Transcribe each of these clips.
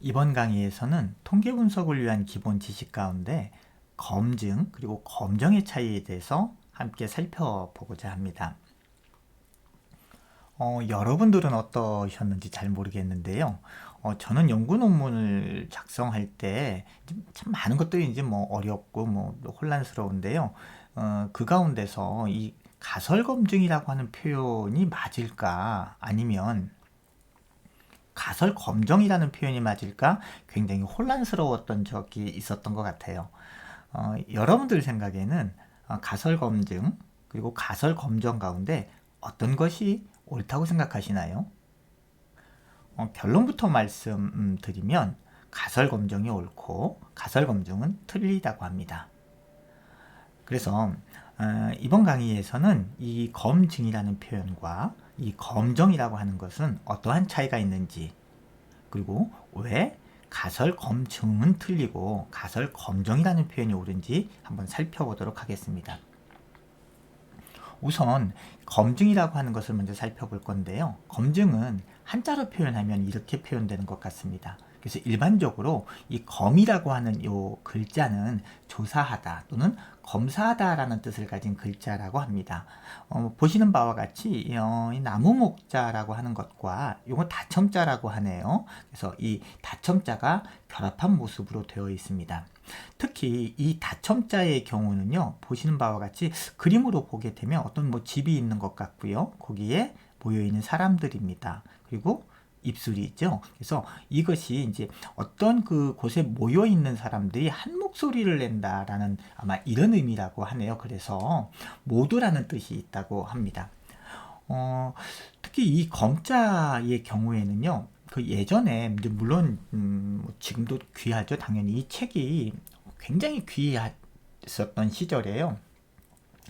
이번 강의에서는 통계 분석을 위한 기본 지식 가운데 검증 그리고 검정의 차이에 대해서 함께 살펴보고자 합니다. 여러분들은 어떠셨는지 잘 모르겠는데요. 저는 연구 논문을 작성할 때 참 많은 것들이 이제 뭐 어렵고 뭐 혼란스러운데요. 그 가운데서 이 가설 검증이라고 하는 표현이 맞을까 아니면 가설 검정이라는 표현이 맞을까 굉장히 혼란스러웠던 적이 있었던 것 같아요. 여러분들 생각에는 가설 검증 그리고 가설 검정 가운데 어떤 것이 옳다고 생각하시나요? 결론부터 말씀드리면 가설 검정이 옳고 가설 검증은 틀리다고 합니다. 그래서 이번 강의에서는 이 검증이라는 표현과 이 검정이라고 하는 것은 어떠한 차이가 있는지, 그리고 왜 가설 검증은 틀리고 가설 검정이라는 표현이 옳은지 한번 살펴보도록 하겠습니다. 우선 검증이라고 하는 것을 먼저 살펴볼 건데요. 검증은 한자로 표현하면 이렇게 표현되는 것 같습니다. 그래서 일반적으로 이 검이라고 하는 요 글자는 조사하다 또는 검사하다라는 뜻을 가진 글자라고 합니다. 보시는 바와 같이 이 나무 목자라고 하는 것과 요거 다첨자라고 하네요. 그래서 이 다첨자가 결합한 모습으로 되어 있습니다. 특히 이 다첨자의 경우는요, 보시는 바와 같이 그림으로 보게 되면 어떤 뭐 집이 있는 것 같고요. 거기에 모여 있는 사람들입니다. 그리고 입술이 있죠. 그래서 이것이 이제 어떤 그 곳에 모여 있는 사람들이 한 목소리를 낸다라는 아마 이런 의미라고 하네요. 그래서 모두라는 뜻이 있다고 합니다. 특히 이 검자의 경우에는요, 그 예전에 물론 지금도 귀하죠. 당연히 이 책이 굉장히 귀했었던 시절이에요.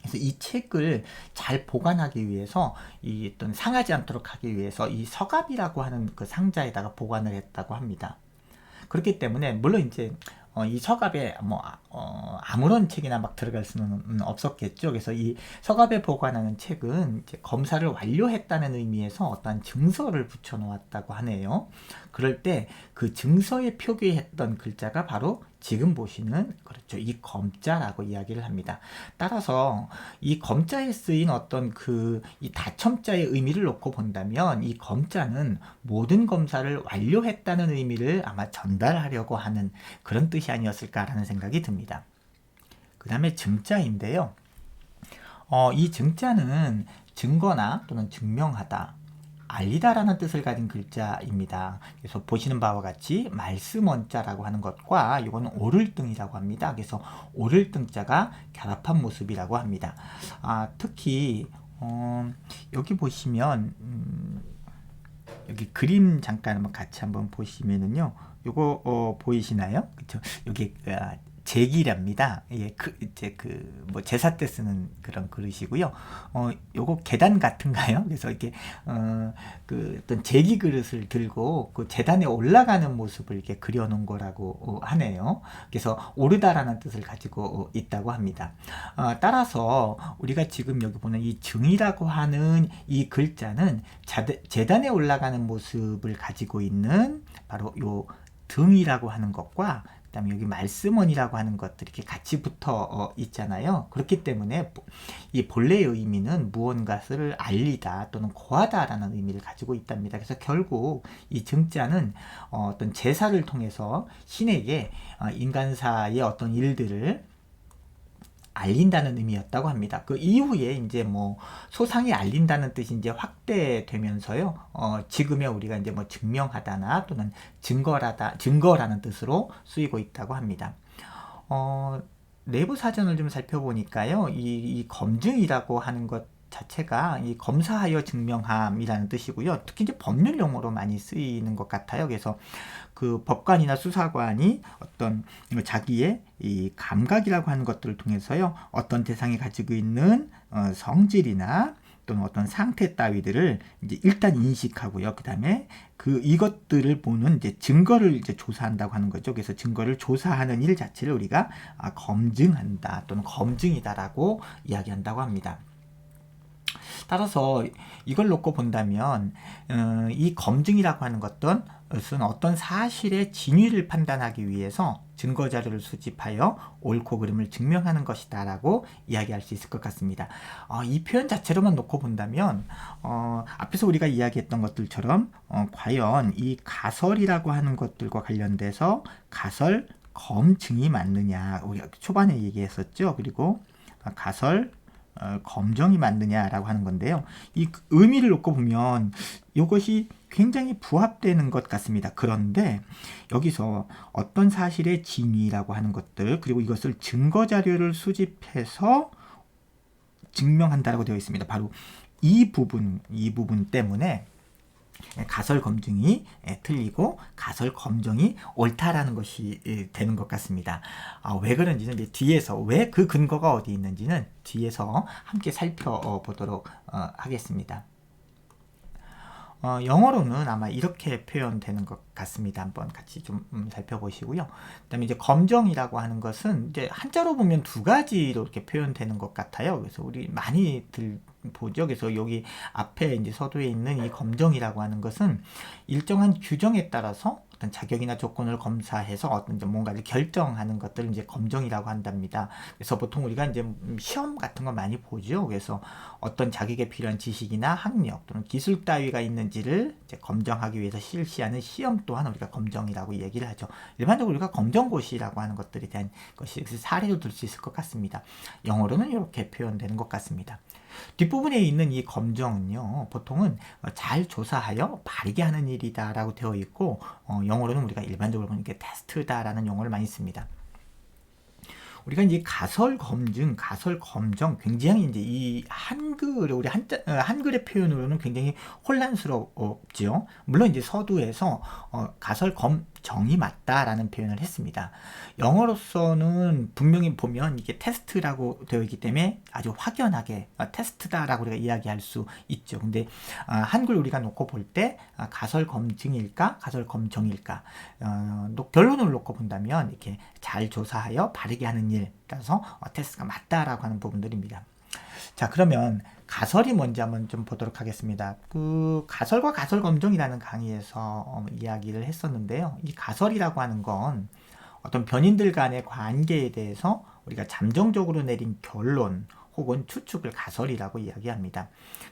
그래서 이 책을 잘 보관하기 위해서 이 어떤 상하지 않도록 하기 위해서 이 서갑이라고 하는 그 상자에다가 보관을 했다고 합니다. 그렇기 때문에 물론 이제 이 서갑에 뭐 아무런 책이나 막 들어갈 수는 없었겠죠. 그래서 이 서갑에 보관하는 책은 이제 검사를 완료했다는 의미에서 어떠한 증서를 붙여 놓았다고 하네요. 그럴 때 그 증서에 표기했던 글자가 바로 지금 보시는 그렇죠. 이 검자라고 이야기를 합니다. 따라서 이 검자에 쓰인 어떤 그 이 다첨자의 의미를 놓고 본다면 이 검자는 모든 검사를 완료했다는 의미를 아마 전달하려고 하는 그런 뜻이 아니었을까라는 생각이 듭니다. 그 다음에 증자인데요. 이 증자는 증거나 또는 증명하다, 알리다라는 뜻을 가진 글자입니다. 그래서 보시는 바와 같이 말씀 원자라고 하는 것과 이거는 오를 등이라고 합니다. 그래서 오를 등자가 결합한 모습이라고 합니다. 특히 여기 보시면 여기 그림 잠깐 한번 같이 한번 보시면은요, 요거 보이시나요? 그쵸? 여기 제기랍니다. 예, 이제 뭐 제사 때 쓰는 그런 그릇이고요. 요거 계단 같은가요? 그래서 이렇게 어떤 제기 그릇을 들고 그 재단에 올라가는 모습을 이렇게 그려놓은 거라고 하네요. 그래서 오르다라는 뜻을 가지고 있다고 합니다. 따라서 우리가 지금 여기 보는 이 증이라고 하는 이 글자는 재단에 올라가는 모습을 가지고 있는 바로 요 등이라고 하는 것과 그다음에 여기 말씀원이라고 하는 것들이 이렇게 같이 붙어 있잖아요. 그렇기 때문에 이 본래의 의미는 무언가를 알리다 또는 고하다라는 의미를 가지고 있답니다. 그래서 결국 이 증자는 어떤 제사를 통해서 신에게 인간사의 어떤 일들을 알린다는 의미였다고 합니다. 그 이후에 이제 뭐 소상히 알린다는 뜻이 이제 확대되면서요. 지금의 우리가 이제 뭐 증명하다나 또는 증거라는 뜻으로 쓰이고 있다고 합니다. 내부 사전을 좀 살펴보니까요. 이 검증이라고 하는 것 자체가 이 검사하여 증명함이라는 뜻이고요. 특히 이제 법률 용어로 많이 쓰이는 것 같아요. 그래서 그 법관이나 수사관이 어떤 자기의 이 감각이라고 하는 것들을 통해서요, 어떤 대상이 가지고 있는 성질이나 또는 어떤 상태 따위들을 이제 일단 인식하고요. 그다음에 이것들을 보는 이제 증거를 이제 조사한다고 하는 거죠. 그래서 증거를 조사하는 일 자체를 우리가 검증한다 또는 검증이다라고 이야기한다고 합니다. 따라서 이걸 놓고 본다면 이 검증이라고 하는 것은 어떤 사실의 진위를 판단하기 위해서 증거 자료를 수집하여 옳고 그름을 증명하는 것이다 라고 이야기할 수 있을 것 같습니다. 이 표현 자체로만 놓고 본다면 앞에서 우리가 이야기했던 것들처럼 과연 이 가설이라고 하는 것들과 관련돼서 가설 검증이 맞느냐, 우리가 초반에 얘기했었죠. 그리고 가설 검정이 맞느냐라고 하는 건데요. 이 의미를 놓고 보면 이것이 굉장히 부합되는 것 같습니다. 그런데 여기서 어떤 사실의 진위라고 하는 것들, 그리고 이것을 증거 자료를 수집해서 증명한다라고 되어 있습니다. 바로 이 부분 때문에 가설 검증이 틀리고 가설 검정이 옳다라는 것이 되는 것 같습니다. 왜 그런지는 이제 뒤에서, 왜 그 근거가 어디 있는지는 뒤에서 함께 살펴보도록 하겠습니다. 영어로는 아마 이렇게 표현되는 것 같습니다. 한번 같이 좀 살펴보시고요. 그다음에 이제 검정이라고 하는 것은 이제 한자로 보면 두 가지로 이렇게 표현되는 것 같아요. 그래서 우리 많이들 보죠. 그래서 여기 앞에 이제 서두에 있는 이 검정이라고 하는 것은 일정한 규정에 따라서 어떤 자격이나 조건을 검사해서 어떤 뭔가를 결정하는 것들을 이제 검정이라고 한답니다. 그래서 보통 우리가 이제 시험 같은 거 많이 보죠. 그래서 어떤 자격에 필요한 지식이나 학력 또는 기술 따위가 있는지를 이제 검정하기 위해서 실시하는 시험 또한 우리가 검정이라고 얘기를 하죠. 일반적으로 우리가 검정고시라고 하는 것들에 대한 것이 사례로 들 수 있을 것 같습니다. 영어로는 이렇게 표현되는 것 같습니다. 뒷부분에 있는 이 검정은요, 보통은 잘 조사하여 바르게 하는 일이다 라고 되어 있고, 영어로는 우리가 일반적으로 보는 게 테스트다라는 용어를 많이 씁니다. 우리가 이제 가설 검증, 가설 검정, 굉장히 이제 이 우리 한글의 표현으로는 굉장히 혼란스럽죠. 물론 이제 서두에서 가설 검정이 맞다라는 표현을 했습니다. 영어로서는 분명히 보면 이게 테스트라고 되어 있기 때문에 아주 확연하게 테스트다라고 우리가 이야기할 수 있죠. 근데 한글 우리가 놓고 볼 때 가설 검증일까, 가설 검정일까, 결론을 놓고 본다면 이렇게 잘 조사하여 바르게 하는 일, 따라서 테스트가 맞다라고 하는 부분들입니다. 자, 그러면 가설이 뭔지 한번 좀 보도록 하겠습니다. 그 가설과 가설 검정이라는 강의에서 이야기를 했었는데요. 이 가설이라고 하는 건 어떤 변인들 간의 관계에 대해서 우리가 잠정적으로 내린 결론 혹은 추측을 가설이라고 이야기합니다.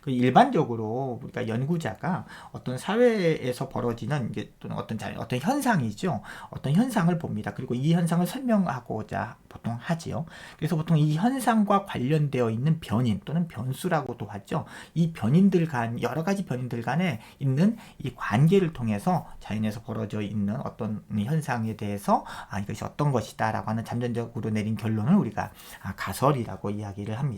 일반적으로 우리가 연구자가 어떤 사회에서 벌어지는 이게 또는 어떤 현상이죠. 어떤 현상을 봅니다. 그리고 이 현상을 설명하고자 보통 하지요. 그래서 보통 이 현상과 관련되어 있는 변인 또는 변수라고도 하죠. 이 변인들 간, 여러 가지 변인들 간에 있는 이 관계를 통해서 자연에서 벌어져 있는 어떤 현상에 대해서 이것이 어떤 것이다 라고 하는 잠정적으로 내린 결론을 우리가 가설이라고 이야기를 합니다.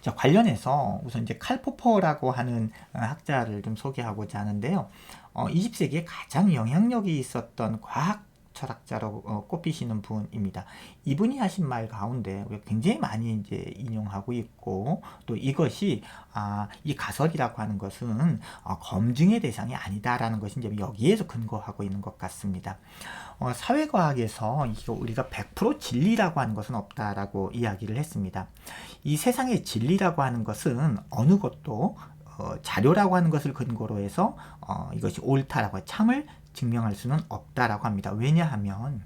자, 관련해서 우선 이제 칼 포퍼라고 하는 학자를 좀 소개하고자 하는데요. 20세기에 가장 영향력이 있었던 과학 철학자로 꼽히시는 분입니다. 이분이 하신 말 가운데 우리가 굉장히 많이 이제 인용하고 있고, 또 이것이 이 가설이라고 하는 것은 검증의 대상이 아니다라는 것이 이제 여기에서 근거하고 있는 것 같습니다. 사회과학에서 이거 우리가 100% 진리라고 하는 것은 없다라고 이야기를 했습니다. 이 세상의 진리라고 하는 것은 어느 것도 자료라고 하는 것을 근거로 해서 이것이 옳다라고 참을 증명할 수는 없다라고 합니다. 왜냐하면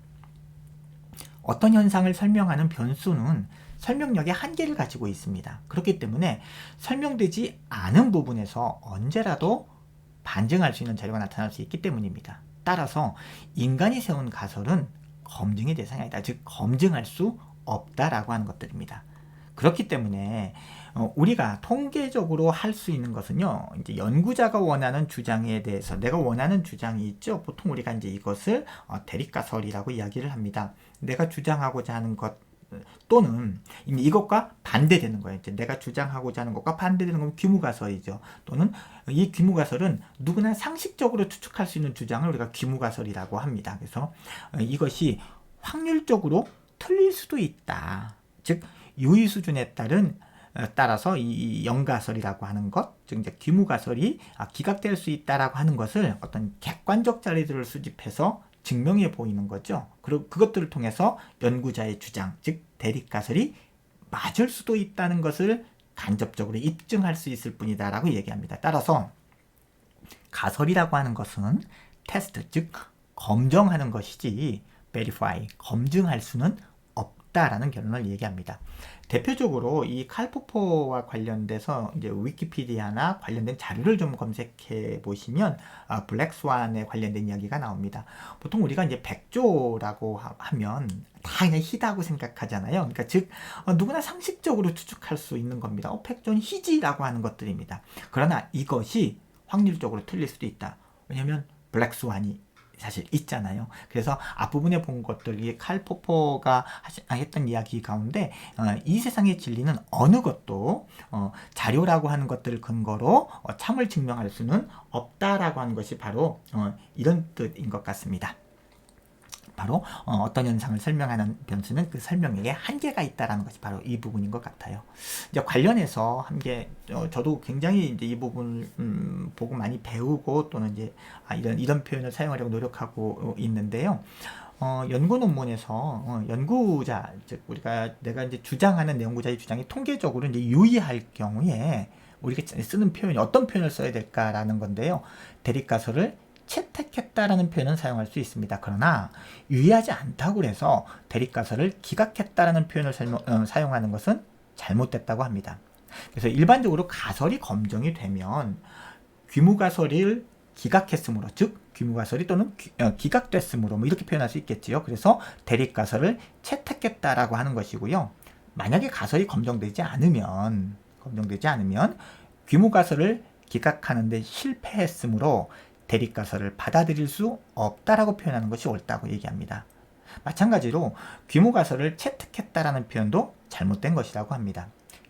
어떤 현상을 설명하는 변수는 설명력의 한계를 가지고 있습니다. 그렇기 때문에 설명되지 않은 부분에서 언제라도 반증할 수 있는 자료가 나타날 수 있기 때문입니다. 따라서 인간이 세운 가설은 검증의 대상이 아니다. 즉 검증할 수 없다라고 하는 것들입니다. 그렇기 때문에 우리가 통계적으로 할 수 있는 것은요, 이제 연구자가 원하는 주장에 대해서 내가 원하는 주장이 있죠. 보통 우리가 이제 이것을 대립가설이라고 이야기를 합니다. 내가 주장하고자 하는 것 또는 이것과 반대되는 거예요. 이제 내가 주장하고자 하는 것과 반대되는 건 규무가설이죠. 또는 이 규무가설은 누구나 상식적으로 추측할 수 있는 주장을 우리가 규무가설이라고 합니다. 그래서 이것이 확률적으로 틀릴 수도 있다. 즉 유의 수준에 따라서 이 영가설이라고 하는 것, 즉 이제 규무가설이 기각될 수 있다라고 하는 것을 어떤 객관적 자료들을 수집해서 증명해 보이는 거죠. 그리고 그것들을 통해서 연구자의 주장, 즉 대립가설이 맞을 수도 있다는 것을 간접적으로 입증할 수 있을 뿐이다 라고 얘기합니다. 따라서 가설이라고 하는 것은 테스트, 즉 검증하는 것이지 verify, 검증할 수는 없다라는 결론을 얘기합니다. 대표적으로 이 칼포퍼와 관련돼서 이제 위키피디아나 관련된 자료를 좀 검색해 보시면 블랙스완에 관련된 이야기가 나옵니다. 보통 우리가 이제 백조라고 하면 다 그냥 희다고 생각하잖아요. 그러니까 즉 누구나 상식적으로 추측할 수 있는 겁니다. 백조는 희지라고 하는 것들입니다. 그러나 이것이 확률적으로 틀릴 수도 있다. 왜냐하면 블랙스완이 사실 있잖아요. 그래서 앞부분에 본 것들이 칼포퍼가 했던 이야기 가운데 이 세상의 진리는 어느 것도 자료라고 하는 것들을 근거로 참을 증명할 수는 없다라고 하는 것이 바로 이런 뜻인 것 같습니다. 바로 어떤 현상을 설명하는 변수는 그 설명에 한계가 있다라는 것이 바로 이 부분인 것 같아요. 이제 관련해서 저도 굉장히 이제 이 부분을 보고 많이 배우고 또는 이제 이런 표현을 사용하려고 노력하고 있는데요. 연구 논문에서 연구자, 즉 내가 이제 주장하는 연구자의 주장이 통계적으로 이제 유의할 경우에 우리가 쓰는 표현이 어떤 표현을 써야 될까라는 건데요. 대립가설을 채택했다라는 표현은 사용할 수 있습니다. 그러나 유의하지 않다고 해서 대립가설을 기각했다라는 표현을 사용하는 것은 잘못됐다고 합니다. 그래서 일반적으로 가설이 검증이 되면 귀무가설을 기각했으므로, 즉 귀무가설이 또는 기각됐으므로 뭐 이렇게 표현할 수 있겠지요. 그래서 대립가설을 채택했다라고 하는 것이고요. 만약에 가설이 검증되지 않으면 귀무가설을 기각하는데 실패했으므로 대립가설을 받아들일 수 없다라고 표현하는 것이 옳다고 얘기합니다. 마찬가지로 귀무가설을 채택했다라는 표현도 잘못된 것이라고 합니다.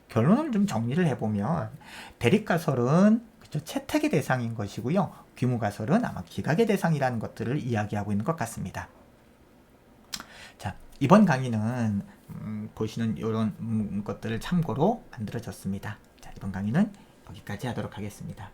결론을 좀 정리를 해보면 대립가설은 채택의 대상인 것이고요. 귀무가설은 아마 기각의 대상이라는 것들을 이야기하고 있는 것 같습니다. 자, 이번 강의는 보시는 이런 것들을 참고로 만들어졌습니다. 자, 이번 강의는 여기까지 하도록 하겠습니다.